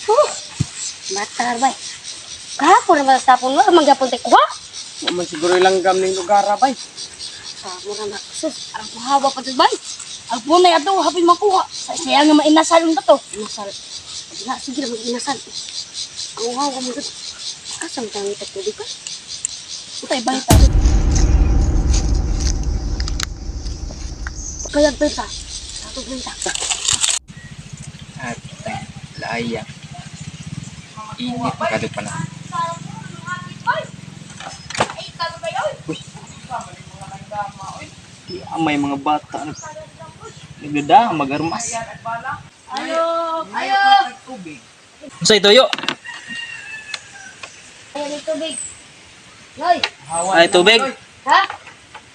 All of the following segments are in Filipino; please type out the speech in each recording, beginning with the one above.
Oh, matar bay. Kahapon naman sa tapon mo, manggapon tayo kuha. Naman siguro ilang gam ning lugar bay. Mura na, sus, arang kuhawa pa dyan bay. Ang punay ato, hapin makuha. Saya nga mainasal yung to. Inasal. Na, sige lang, inasal. Ang uhawa mo dyan. Asam tayo nito tubig ka? Utay bay ta. Kaya bay ta. Satu bay ta. At laaya. Init makadot pa na. Uy, may mga bata nagdada mag-armas. Ayo, ayo. Unsay toyo? Ayo ni tubig. Noy. Ay tubig. Ha?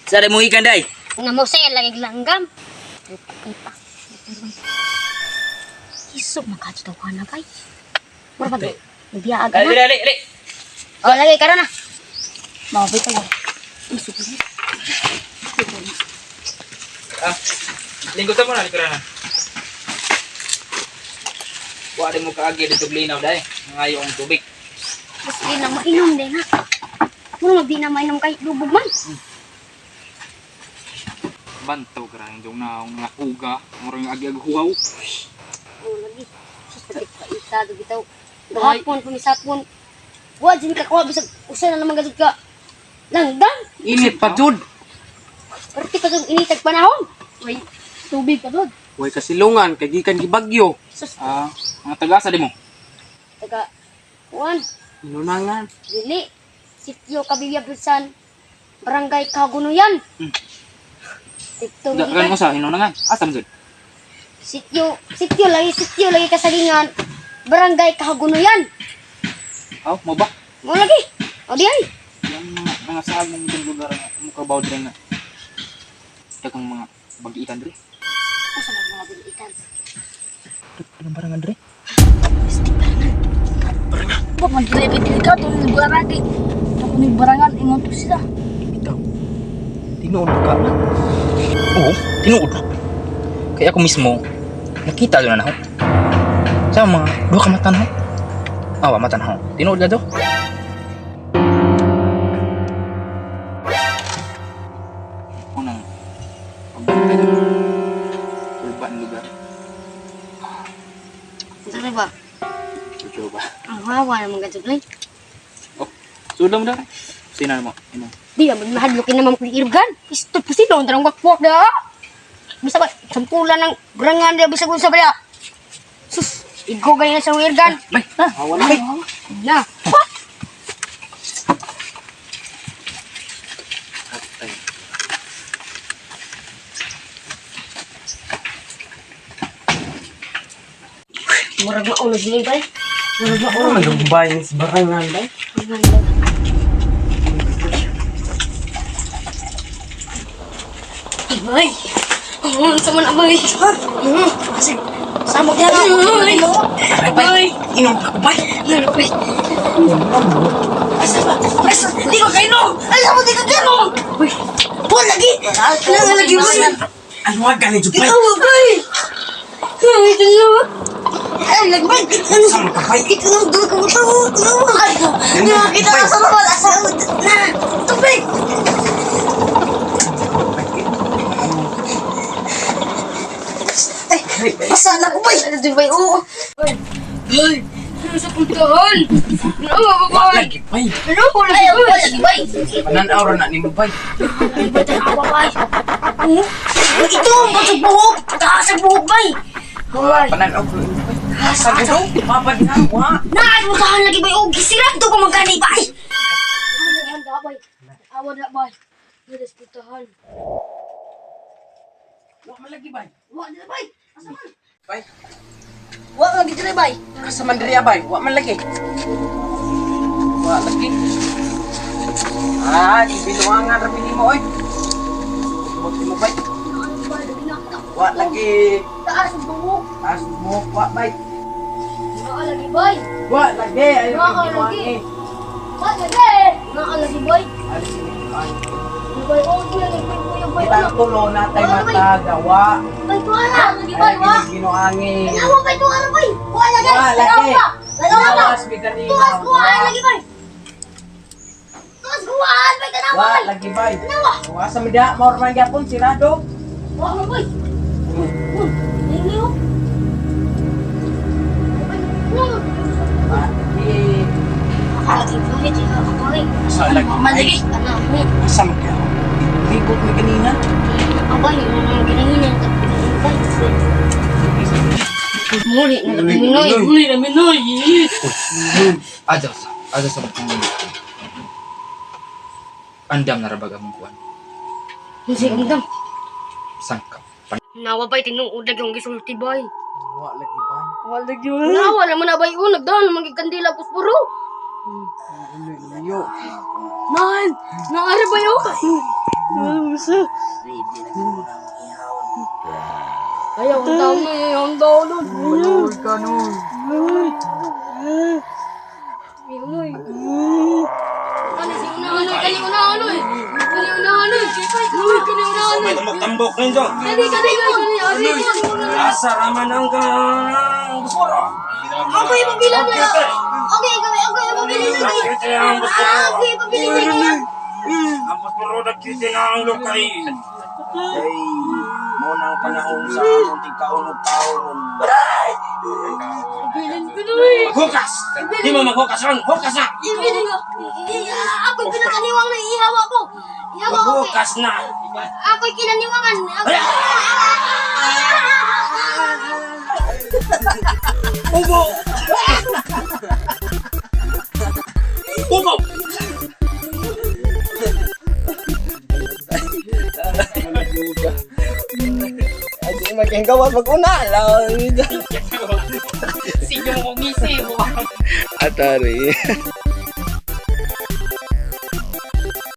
Sa mo ikan day. Nga mo saya lagi langgam. Ipa. Isok makadto ka na bay. Mura ba? Biya aga na. Ali. Oh, lagi ka na. Mau bita mo. Isok na. Ah. Lingkod mo na likurana. Wa mo kaagi dito linaw day. Ngayo ang tubig. Mas ilang mainom din ha. Mura magdi na mainom kay lubog man. Banto karang dong na nga uga, murang agi-ag huwaw. Oh, lagi. Sakit pa isa do bitaw. Gahapon pumisapon. Wa din ka kuha bisag usa na naman gadud ka. Langgam. Init pa jud. Perti pa jud initag panahon. Uy, tubig pa jud. Way kasilungan kay gikan gibagyo. Sus, Ah, mga tagasa di mo. taga kuan, Inunangan. dili. Sityo Kabiyabusan. Barangay Kagunuyan. Dito Kan mo sa hinunangan. Asa man jud? Sityo lagi kasalingan. Barangay Kagunuyan. Aw, mo ba? Mo lagi. O di ay. Yang mga saag ng itong lugar nga mo kabaw dire nga. Dagang mga bag-itan dire. Asa man mga bulitan? Anong barangan dire? Pag magdili-dili ka, tulong barangan di. Ako ni barangan, ingon to sila. Ikaw. Tinuod ka na. Oo, tinuod. Kaya ako mismo nakita doon na ako. Sa mga duha ka matan ho. Awa matan ho. Tinuod ka do. Unang pagbuka doon. Urban lugar. Ano ba? Ito ba? Ang hawa naman gadyo ay. Oh, sulam na rin. Sino mo? Ino. Di naman mahadlokin naman kung irgan. Isto po sila, ang tarang wakwak na. Bisa ba, sampulan ng barangan na bisa kung sa bala. Sus, igo ganyan sa irgan. Bay, Hawa na bay. Na, Atay. murag maulo sila ba? Murag Ano maulo. man yung bayan sa barangan bay? Ay, sama na bay. Kasi, samok yan ako. Ay, Inom ka bay. ano bay? Asa ba? Asa, di ko kayo. Asa mo, di ko kayo. Uy, buwan lagi. Ano lagi bay? Ano wag gani jud bay? Ikaw bay. Ay, ito na. Ay, lagbay. Sama ka bay. Ito na, doon ka mo tawo. Ay, nakakita ka sa mga asawad. Na, tubig. Ay, pasala ko bay. Ano din bay? Oo. Ay, ano sa puntahan? Ano ba Wa bay? lagi bay. Ano ko lagi bay? Lagi bay. Panan-aw ra na nimo bay. Ay, ba tayo ako bay? Oo. Ito, sa buhok. Taas sa buhok bay. Bay. Panan-aw ra nimo bay. Sa gudo, babad na wa. Naadmusahan lagi bay. O, gisirap to pa magkani bay. Ano lagi handa bay? Awan na bay. Nilas puntahan. Wa man lagi bay. Wa na bay. Asa man? Bay. Wa lagi dire bay. Asa man diri bay? Wa man lagi. Wa lagi. Ah, ibinuangan ra nimo oy. Mo bay. Wa lagi. Taas ang buhok. As mo wa bay. Naa lagi bay. Wa lagi ay Wa lagi. ibinuangan. Wa lagi. Naa lagi bay. Alis ni ay. Bay, oh, di lagi bay. Bay, Kita tulo na tay matagawa. bay, tuwa na. Lagi Ay bay, wa. ginuangin. Ano bay, tuwa na bay. Wa lagi. Wa lagi. Wa. gawas mi kanina. Tuwas kuhaan lagi bay. Tuwas kuhaan bay kana Wa bay. lagi bay. Nawa. Asa mi da maor man gyapon sirado. Wa mo bay. Ini yo. Wa lagi. Lagi bay di ako rin. Asa lagi. Malagi. Ano? Asa mi ka? Libot mi kanina. Abay, ginahinan ka. Muli na Minoy. Muli na Minoy. Ada sa mga andam na rabaga mong kuwan. Hindi gandam. Sangka. Nawa ba'y tinuudag yung gisulti bay? Wa lagi bay. Wala yun. Nawa naman na ba'y unag dahil magigandila puspuro. Layo. Nan! Naara ba yun? Nalusa. Ayaw ang tao na, ayaw ang tao na. Malul ka nun. Minoy. Kani si una-ano, kani una-ano eh. Kani una-ano eh. Kani una-ano eh. Tambok ninyo. Kani, ari ko. Asa raman ang busuro. Ako yung pabilan na. Okay, ako yung pabilan na. Nakita ang busuro. Ako yung pabilan na. Ang busuro nakita ang lukay. Ay, muna ang panahon sa among tigkaunog taon. Pabilan ko na eh. Maghukas! Di mo maghukas ron! Hukas na! Pabilan ko. Ako yung pinakaniwang na ihawa ko. Ihawa ko. Maghukas na! Ako yung kinaniwangan. Ubo! Ubo! Ay, magkenggawan mag-una lang. Sige mo kumisi mo. Atari.